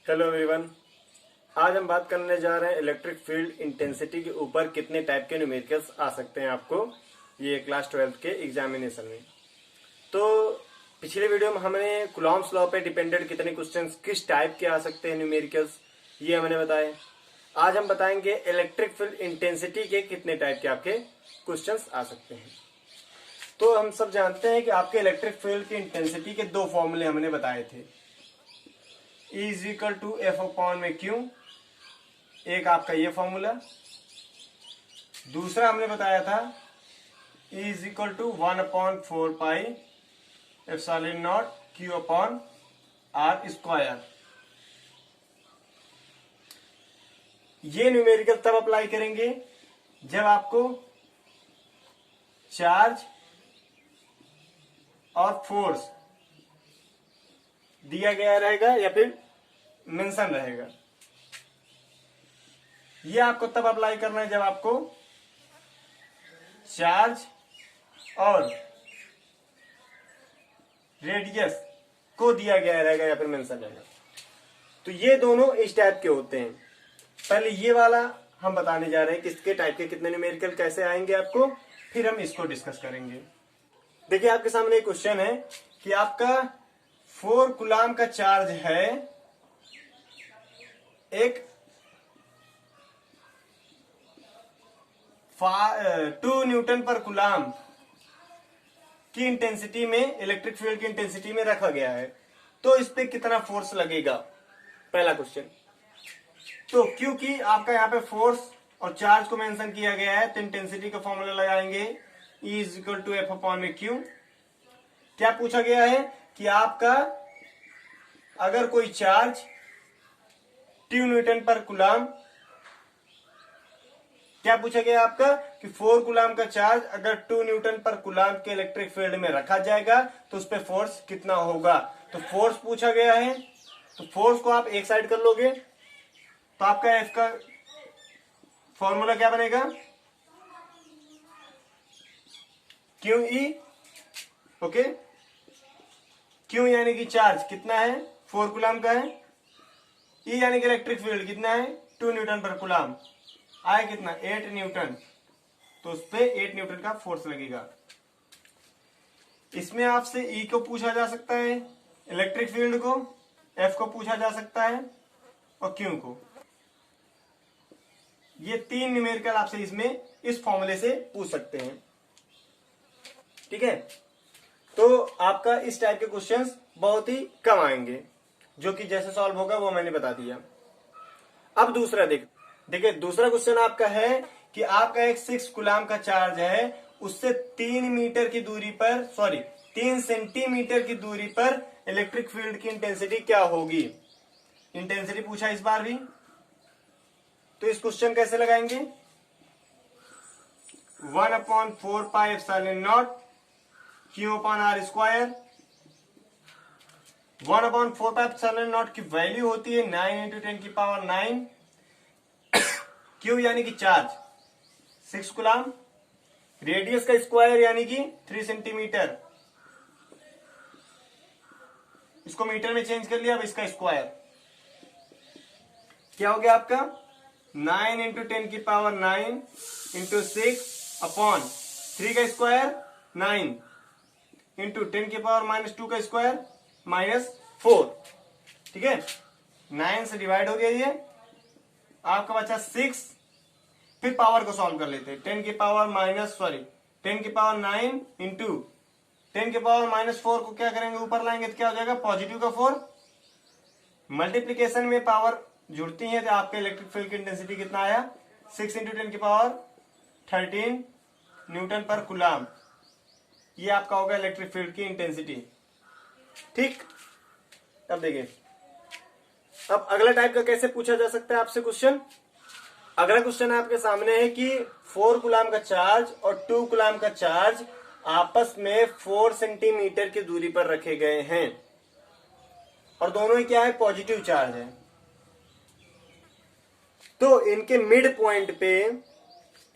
Hello everyone. आज हम बात करने जा रहे हैं इलेक्ट्रिक फील्ड इंटेंसिटी के ऊपर कितने टाइप के न्यूमेरिकल्स आ सकते हैं आपको ये क्लास 12 के एग्जामिनेशन में। तो पिछले वीडियो में हमने कूलॉम्स लॉ पे डिपेंडेंट कितने क्वेश्चंस किस टाइप के आ सकते हैं न्यूमेरिकल्स ये हमने बताए। आज हम बताएंगे इलेक्ट्रिक फील्ड इंटेंसिटी के कितने टाइप के आपके क्वेश्चंस आ सकते हैं। तो हम सब जानते हैं कि आपके इलेक्ट्रिक फील्ड की इंटेंसिटी के दो फॉर्मूले हमने बताए थे, E is equal to F upon में क्यू, एक आपका ये फॉर्मूला। दूसरा हमने बताया था E is equal to 1/4 pi epsilon naught q upon r square. ये न्यूमेरिकल तब अप्लाई करेंगे जब आपको चार्ज और फोर्स दिया गया रहेगा या फिर मेंशन रहेगा। ये आपको तब अप्लाई करना है जब आपको चार्ज और रेडियस को दिया गया रहेगा या फिर मेंशन रहेगा। तो ये दोनों इस टाइप के होते हैं। पहले ये वाला हम बताने जा रहे हैं किसके टाइप के कितने न्यूमेरिकल कैसे आएंगे आपको, फिर हम इसको डिस्कस करेंगे। देखिए आपके सामने एक क्वेश्चन है कि आपका 4 कूलाम का चार्ज है, एक 2 न्यूटन पर कूलाम की इंटेंसिटी में, इलेक्ट्रिक फील्ड की इंटेंसिटी में रखा गया है, तो इस पे कितना फोर्स लगेगा, पहला क्वेश्चन। तो क्योंकि आपका यहाँ पे फोर्स और चार्ज को मेंशन किया गया है तो इंटेंसिटी का फॉर्मूला लगाएंगे E is equal to F upon में क्यू। क्या पूछा गया है कि आपका अगर कोई चार्ज 2 न्यूटन पर कूलाम, क्या पूछा गया आपका कि 4 कूलाम का चार्ज अगर 2 न्यूटन पर कूलाम के इलेक्ट्रिक फील्ड में रखा जाएगा तो उस पर फोर्स कितना होगा। तो फोर्स पूछा गया है, तो फोर्स को आप एक साइड कर लोगे तो आपका एफ का फॉर्मूला क्या बनेगा, क्यू ई। ओके, क्यू यानी कि चार्ज कितना है, 4 कूलाम का है। ई यानी कि इलेक्ट्रिक फील्ड कितना है, 2 न्यूटन पर कूलाम, आए कितना 8 न्यूटन, तो उस पे 8 न्यूटन का फोर्स लगेगा। इसमें आपसे ई को पूछा जा सकता है, इलेक्ट्रिक फील्ड को, एफ को पूछा जा सकता है और क्यू को। ये 3 न्यूमेरिकल आपसे इसमें इस फॉर्मूले से पूछ सकते हैं। ठीक है, तो आपका इस टाइप के क्वेश्चंस बहुत ही कम आएंगे, जो कि जैसे सॉल्व होगा वो मैंने बता दिया। अब दूसरा देखिए दूसरा क्वेश्चन आपका है कि आपका एक 6 कूलाम का चार्ज है, उससे 3 मीटर की दूरी पर, 3 सेंटीमीटर की दूरी पर इलेक्ट्रिक फील्ड की इंटेंसिटी क्या होगी। इंटेंसिटी पूछा इस बार भी, तो इस क्वेश्चन कैसे लगाएंगे, 1/4 pi epsilon naught q upon r square. 1/4 pi epsilon naught की वैल्यू होती है 9 × 10 की पावर 9। क्यू यानी कि चार्ज 6 कूलाम, रेडियस का स्क्वायर यानी कि 3 सेंटीमीटर, इसको मीटर में चेंज कर लिया, अब इसका स्क्वायर क्या हो गया आपका 9 × 10 की पावर 9 × 6 अपॉन 3 का स्क्वायर 9 × 10 की पावर -2 का स्क्वायर -4। ठीक है, 9 से डिवाइड हो गया, ये आपका बचा 6। फिर पावर को सॉल्व कर लेते हैं, 10 की पावर 9 इंटू 10 की पावर -4 को क्या करेंगे, ऊपर लाएंगे तो क्या हो जाएगा पॉजिटिव का 4। मल्टीप्लीकेशन में पावर जुड़ती है तो आपके इलेक्ट्रिक फील्ड की इंटेंसिटी कितना आया, 6 × 10 की पावर 13 न्यूटन पर कूलाम। ये आपका होगा इलेक्ट्रिक फील्ड की इंटेंसिटी। ठीक, अब देखिए अब अगला टाइप का कैसे पूछा जा सकता है आपसे क्वेश्चन। अगला क्वेश्चन आपके सामने है कि 4 कूलाम का चार्ज और 2 कूलाम का चार्ज आपस में 4 सेंटीमीटर की दूरी पर रखे गए हैं और दोनों ही क्या है, पॉजिटिव चार्ज है। तो इनके मिड पॉइंट पे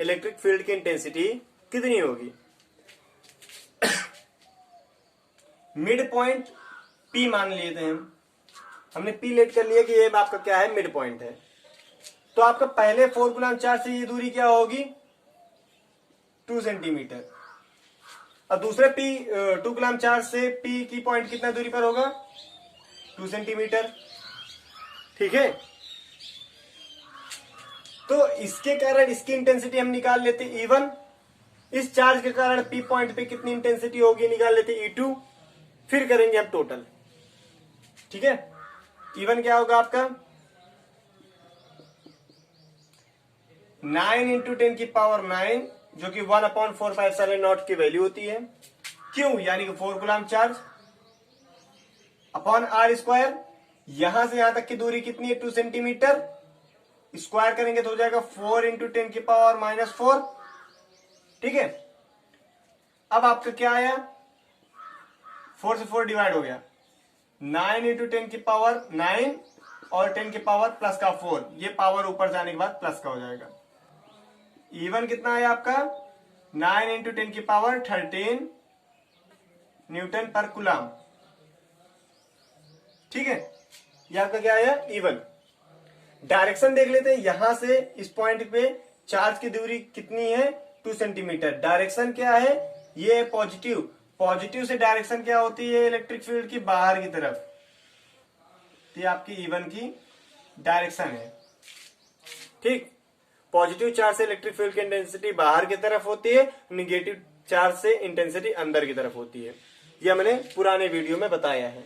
इलेक्ट्रिक फील्ड की इंटेंसिटी कितनी होगी। मिड पॉइंट P मान लिए थे हम, हमने पी लेट कर लिया कि ये आपका क्या है, मिड पॉइंट है। तो आपका पहले 4 कूलम चार्ज से ये दूरी क्या होगी, 2 सेंटीमीटर, और दूसरे पी 2 कूलम चार्ज से पी की पॉइंट कितना दूरी पर होगा, 2 सेंटीमीटर। ठीक है, तो इसके कारण इसकी इंटेंसिटी हम निकाल लेते E1, इस चार्ज के कारण पी पॉइंट पे कितनी इंटेंसिटी होगी निकाल लेते E2, फिर करेंगे हम टोटल। ठीक है, E1 क्या होगा आपका 9 इंटू 10 की पावर 9, जो कि 1/4πε0 की वैल्यू होती है। क्यों, यानी कि 4 coulomb charge upon r square. यहां से यहां तक की दूरी कितनी है, 2 सेंटीमीटर, स्क्वायर करेंगे तो हो जाएगा 4 इंटू 10 की पावर -4। ठीक है, अब आपका क्या आया, 4 से 4 डिवाइड हो गया, 9 इंटू 10 की पावर 9 और 10 की पावर प्लस का 4, ये पावर ऊपर जाने के बाद प्लस का हो जाएगा। E1 कितना है आपका 9 इंटू 10 की पावर 13 न्यूटन पर कूलम। ठीक है, ये आपका क्या आया E1। डायरेक्शन देख लेते हैं, यहां से इस पॉइंट पे चार्ज की दूरी कितनी है, 2 सेंटीमीटर। डायरेक्शन क्या है, ये है पॉजिटिव। पॉजिटिव से डायरेक्शन क्या होती है इलेक्ट्रिक फील्ड की, बाहर की तरफ। ये आपकी E1 की डायरेक्शन है। ठीक, पॉजिटिव चार्ज से इलेक्ट्रिक फील्ड की इंटेंसिटी बाहर की तरफ होती है, निगेटिव चार्ज से इंटेंसिटी अंदर की तरफ होती है। यह मैंने पुराने वीडियो में बताया है।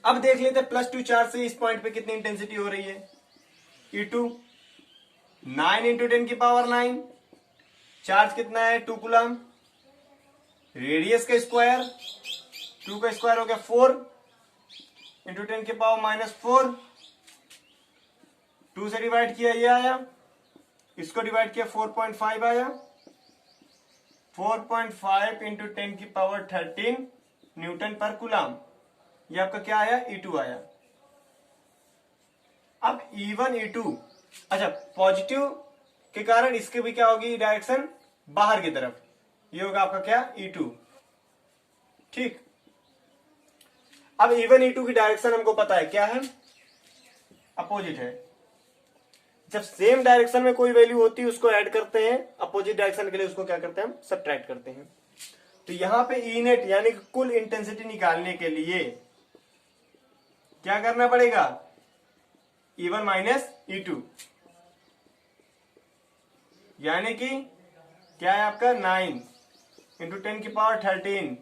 अब देख लेते हैं +2 चार्ज से इस पॉइंट पे कितनी इंटेंसिटी हो रही है, E2 9 इंटू 10 की पावर 9, चार्ज कितना है 2 कूलम, रेडियस का स्क्वायर, 2 का स्क्वायर हो गया 4 इंटू 10 की पावर -4, 2 से डिवाइड किया ये आया, इसको डिवाइड किया 4.5 आया, 4.5 इंटू 10 की पावर 13 न्यूटन पर कूलम। ये आपका क्या आया, E2 आया। अब E1 E2, अच्छा पॉजिटिव के कारण इसके भी क्या होगी डायरेक्शन, बाहर की तरफ, ये होगा आपका क्या E2। ठीक, अब E1 E2 की डायरेक्शन हमको पता है क्या है, अपोजिट है। जब सेम डायरेक्शन में कोई वैल्यू होती है उसको ऐड करते हैं, अपोजिट डायरेक्शन के लिए उसको क्या करते हैं हम, सब्ट्रैक्ट करते हैं। तो यहां पे E नेट यानी कि कुल इंटेंसिटी निकालने के लिए क्या करना पड़ेगा, E1 माइनस E2, यानी कि क्या है आपका 9 इंटू 10 की पावर 13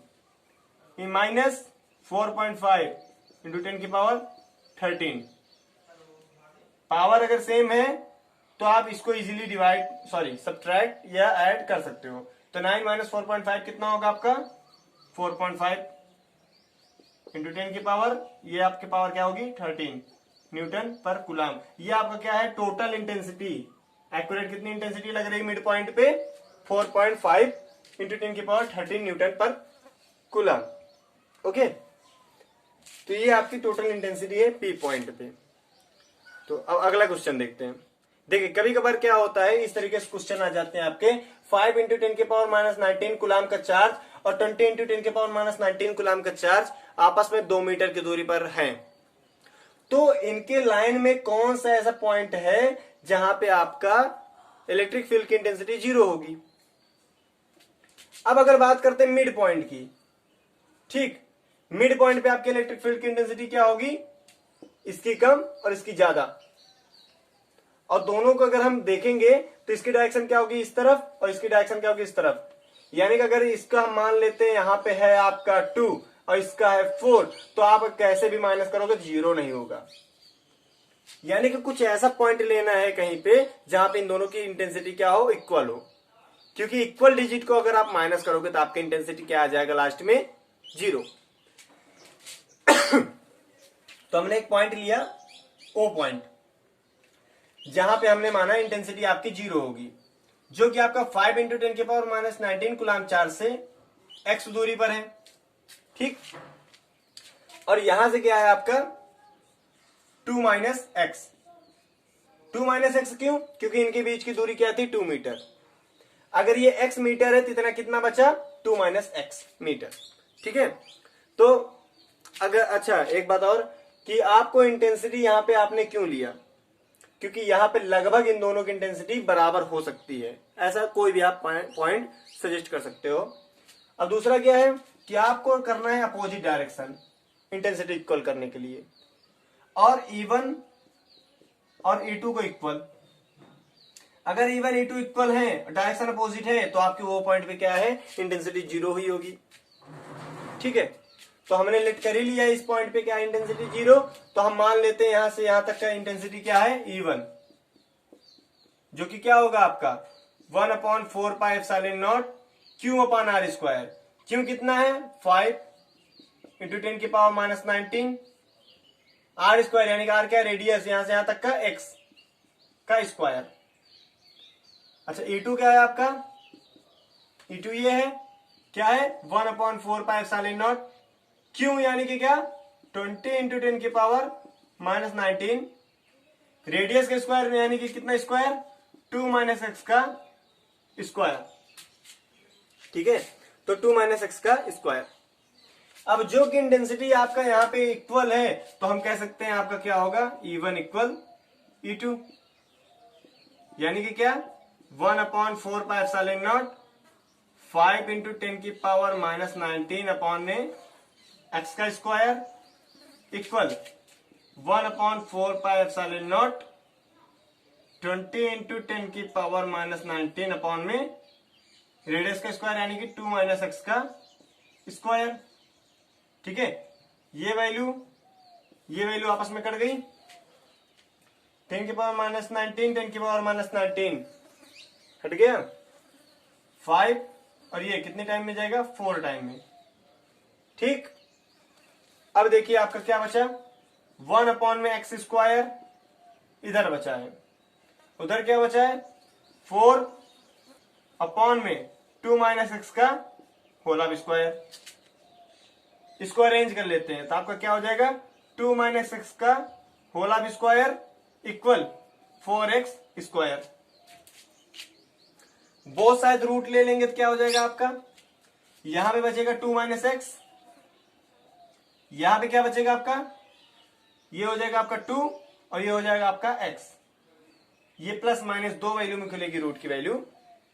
माइनस 4.5 इंटू 10 की पावर 13। पावर अगर सेम है तो आप इसको इजीली सब्ट्रैक्ट या ऐड कर सकते हो। तो 9 माइनस 4.5 कितना होगा आपका 4.5 इंटू 10 की पावर, ये आपकी पावर क्या होगी 13 न्यूटन पर कूलम। ये आपका क्या है टोटल इंटेंसिटी, एक्यूरेट कितनी इंटेंसिटी लग रही है मिड पॉइंट पे, 4.5 इंटू 10 की पावर 13 न्यूटन पर कूलम। ओके, तो ये आपकी टोटल इंटेंसिटी है पी पॉइंट पे। तो अब अगला क्वेश्चन देखते हैं। देखिए कभी कभार क्या होता है, इस तरीके से क्वेश्चन आ जाते हैं आपके, 5 इंटू 10 के पावर -19 कूलम का चार्ज और 20 इंटू 10 के पावर -19 कूलम का चार्ज आपस में 2 मीटर की दूरी पर हैं। तो इनके लाइन में कौन सा ऐसा पॉइंट है जहां पे आपका इलेक्ट्रिक फील्ड की इंटेंसिटी 0 होगी। अब अगर बात करते हैं मिड पॉइंट की, ठीक, मिड पॉइंट पे आपके इलेक्ट्रिक फील्ड की इंटेंसिटी क्या होगी, इसकी कम और इसकी ज्यादा। और दोनों को अगर हम देखेंगे तो इसकी डायरेक्शन क्या होगी इस तरफ और इसकी डायरेक्शन क्या होगी इस तरफ। यानी कि अगर इसका हम मान लेते हैं यहां पे है आपका 2 और इसका है 4, तो आप कैसे भी माइनस करोगे तो 0 नहीं होगा। यानी कि कुछ ऐसा पॉइंट लेना है कहीं पे जहां पे इन दोनों की इंटेंसिटी क्या हो, इक्वल हो। क्योंकि इक्वल डिजिट को अगर आप माइनस करोगे तो आपकी इंटेंसिटी क्या आ जाएगा लास्ट में 0। तो हमने एक पॉइंट लिया O पॉइंट, जहां पे हमने माना इंटेंसिटी आपकी 0 होगी, जो कि आपका 5 इंटू 10 के पावर -19 कूलम चार्ज से x दूरी पर है। ठीक, और यहां से क्या है आपका 2 माइनस एक्स। 2 माइनस एक्स क्यों, क्योंकि इनके बीच की दूरी क्या थी 2 मीटर। अगर ये x मीटर है तो इतना कितना बचा 2 माइनस एक्स मीटर। ठीक है, तो अगर अच्छा एक बात और, कि आपको इंटेंसिटी यहां पे आपने क्यों लिया, क्योंकि यहां पे लगभग इन दोनों की इंटेंसिटी बराबर हो सकती है, ऐसा कोई भी आप पॉइंट सजेस्ट कर सकते हो। अब दूसरा क्या है कि आपको करना है अपोजिट डायरेक्शन इंटेंसिटी इक्वल करने के लिए, और E1 और E2 को इक्वल। अगर E1 E2 इक्वल है, डायरेक्शन अपोजिट है, तो आपके वो पॉइंट पे क्या है, इंटेंसिटी 0 ही होगी। ठीक है, तो हमने लेट कर ही लिया इस पॉइंट पे क्या है, इंटेंसिटी 0। तो हम मान लेते हैं यहां से यहां तक का इंटेंसिटी क्या है, E1, जो कि क्या होगा आपका 1/4πε0 Q/r²। क्यों कितना है, 5 × 10⁻⁻19 r², यानी कि r क्या, रेडियस यहां से यहां तक का x का स्क्वायर। अच्छा E2 क्या है आपका, E2 ये है, क्या है 1/4πε0 Q, यानी कि क्या 20 × 10⁻⁻19 रेडियस का स्क्वायर, यानी कि कितना स्क्वायर, 2 - x का स्क्वायर। ठीक है, तो 2 - x का स्क्वायर। अब जो कि इंटेंसिटी आपका यहाँ पे इक्वल है, तो हम कह सकते हैं आपका क्या होगा, E1 इक्वल E2, यानी कि क्या 1/4πε0 5 × 10⁻⁻19 अपॉन में x का स्क्वायर इक्वल 1/4πε0 20 × 10⁻⁻19 अपॉन में रेडियस का स्क्वायर, यानी कि 2 - x का स्क्वायर। ठीक है, ये वैल्यू आपस में कट गई, 10⁻⁻19 10⁻⁻19 हट गया 5, और ये कितने टाइम में जाएगा, 4 टाइम में। ठीक, अब देखिए आपका क्या बचा, 1/x² इधर बचा है, उधर क्या बचा है 4 अपॉन में 2 - x का होल स्क्वायर। इसको अरेंज कर लेते हैं, तो आपका क्या हो जाएगा 2 - x का होल स्क्वायर इक्वल 4x²। बहुत साइड रूट ले लेंगे तो क्या हो जाएगा आपका, यहां पे बचेगा 2 - x, यहां पे क्या बचेगा आपका, ये हो जाएगा आपका 2 और ये हो जाएगा आपका x। ये प्लस माइनस दो वैल्यू में खुलेगी रूट की वैल्यू,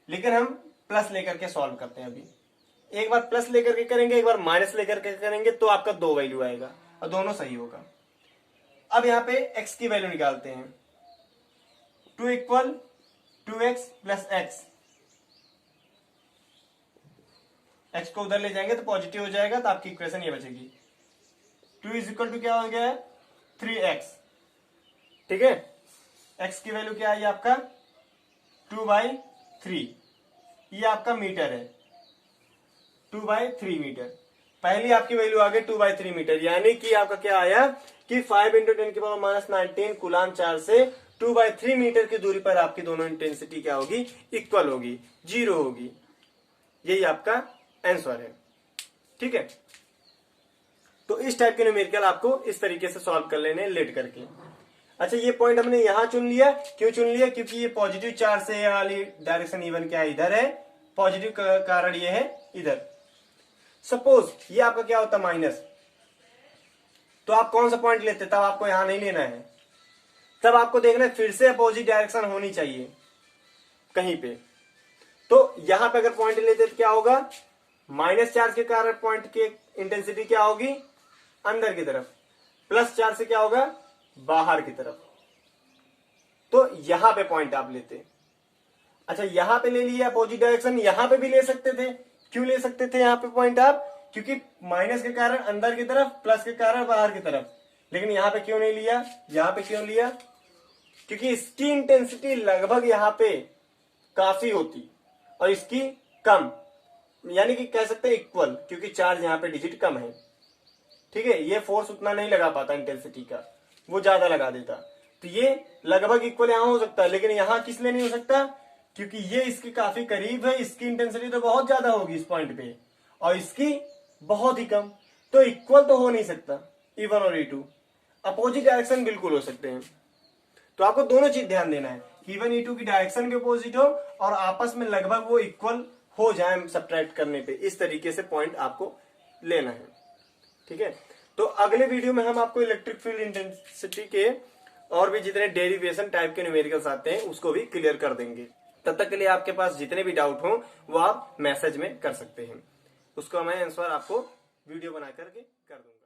लेकिन हम प्लस लेकर के सॉल्व करते हैं। अभी एक बार प्लस लेकर के करेंगे, एक बार माइनस लेकर के करेंगे, तो आपका दो वैल्यू आएगा और दोनों सही होगा। अब यहां पे x की वैल्यू निकालते हैं, 2 equal 2x plus x। x को उधर ले जाएंगे तो पॉजिटिव हो जाएगा, तो आपकी इक्वेशन ये बचेगी 2 इज इक्वल टू क्या हो गया है 3x। ठीक है, x की वैल्यू क्या है आपका 2/3, ये आपका मीटर है, 2/3 मीटर। पहली आपकी वैल्यू आ गई 2/3 मीटर, यानी कि आपका क्या आया कि 5 × 10⁻⁻19 कूलाम चार्ज से 2/3 मीटर की दूरी पर आपकी दोनों इंटेंसिटी क्या होगी, इक्वल होगी, 0 होगी। यही आपका आंसर है। ठीक है, तो इस टाइप के न्यूमेरिकल आपको इस तरीके से सॉल्व कर लेने लेट करके। अच्छा, ये पॉइंट हमने यहां चुन लिया, क्यों चुन लिया, क्योंकि ये पॉजिटिव चार्ज से वाली डायरेक्शन E1 क्या है, इधर है, पॉजिटिव का कारण ये है इधर। सपोज ये आपका क्या होता माइनस, तो आप कौन सा पॉइंट लेते, तब आपको यहां नहीं लेना है, तब आपको देखना है फिर से अपोजिट डायरेक्शन होनी चाहिए कहीं पे। तो यहां पे अगर पॉइंट लेते तो क्या होगा, माइनस चार्ज के कारण पॉइंट की इंटेंसिटी क्या होगी, अंदर की तरफ, प्लस चार्ज से क्या होगा, बाहर की तरफ। तो यहां पे पॉइंट आप लेते। अच्छा, यहां पे ले लिया अपोजिट डायरेक्शन, यहां पे भी ले सकते थे। क्यों ले सकते थे यहां पे पॉइंट आप, क्योंकि माइनस के कारण अंदर की तरफ, प्लस के कारण बाहर की तरफ। लेकिन यहां पे क्यों नहीं लिया, यहां पे क्यों लिया, क्योंकि इसकी इंटेंसिटी लगभग यहां पे काफी होती और इसकी कम, यानी कि कह सकते हैं इक्वल, क्योंकि चार्ज यहां पे डिजिट कम है। ठीक है, ये फोर्स उतना नहीं लगा पाता इंटेंसिटी का, वो ज्यादा लगा देता। तो ये लगभग इक्वल यहां हो सकता है, लेकिन यहां किस लिए नहीं हो सकता, क्योंकि ये इसके काफी करीब है, इसकी इंटेंसिटी तो बहुत ज्यादा होगी इस पॉइंट पे और इसकी बहुत ही कम, तो इक्वल तो हो नहीं सकता E1 और E2। अपोजिट डायरेक्शन बिल्कुल हो सकते हैं। तो आपको दोनों चीज ध्यान देना है, E1 E2 की डायरेक्शन के अपोजिट हो और आपस में लगभग वो इक्वल हो जाए सब्ट्रैक्ट करने पे, इस तरीके से पॉइंट आपको लेना है। ठीक है, तो अगले वीडियो में हम आपको इलेक्ट्रिक फील्ड इंटेंसिटी के और भी जितने डेरिवेशन टाइप के न्यूमेरिकल्स आते हैं उसको भी क्लियर कर देंगे। तब तक के लिए आपके पास जितने भी डाउट हो वो आप मैसेज में कर सकते हैं, उसका मैं आंसर आपको वीडियो बना करके कर दूंगा।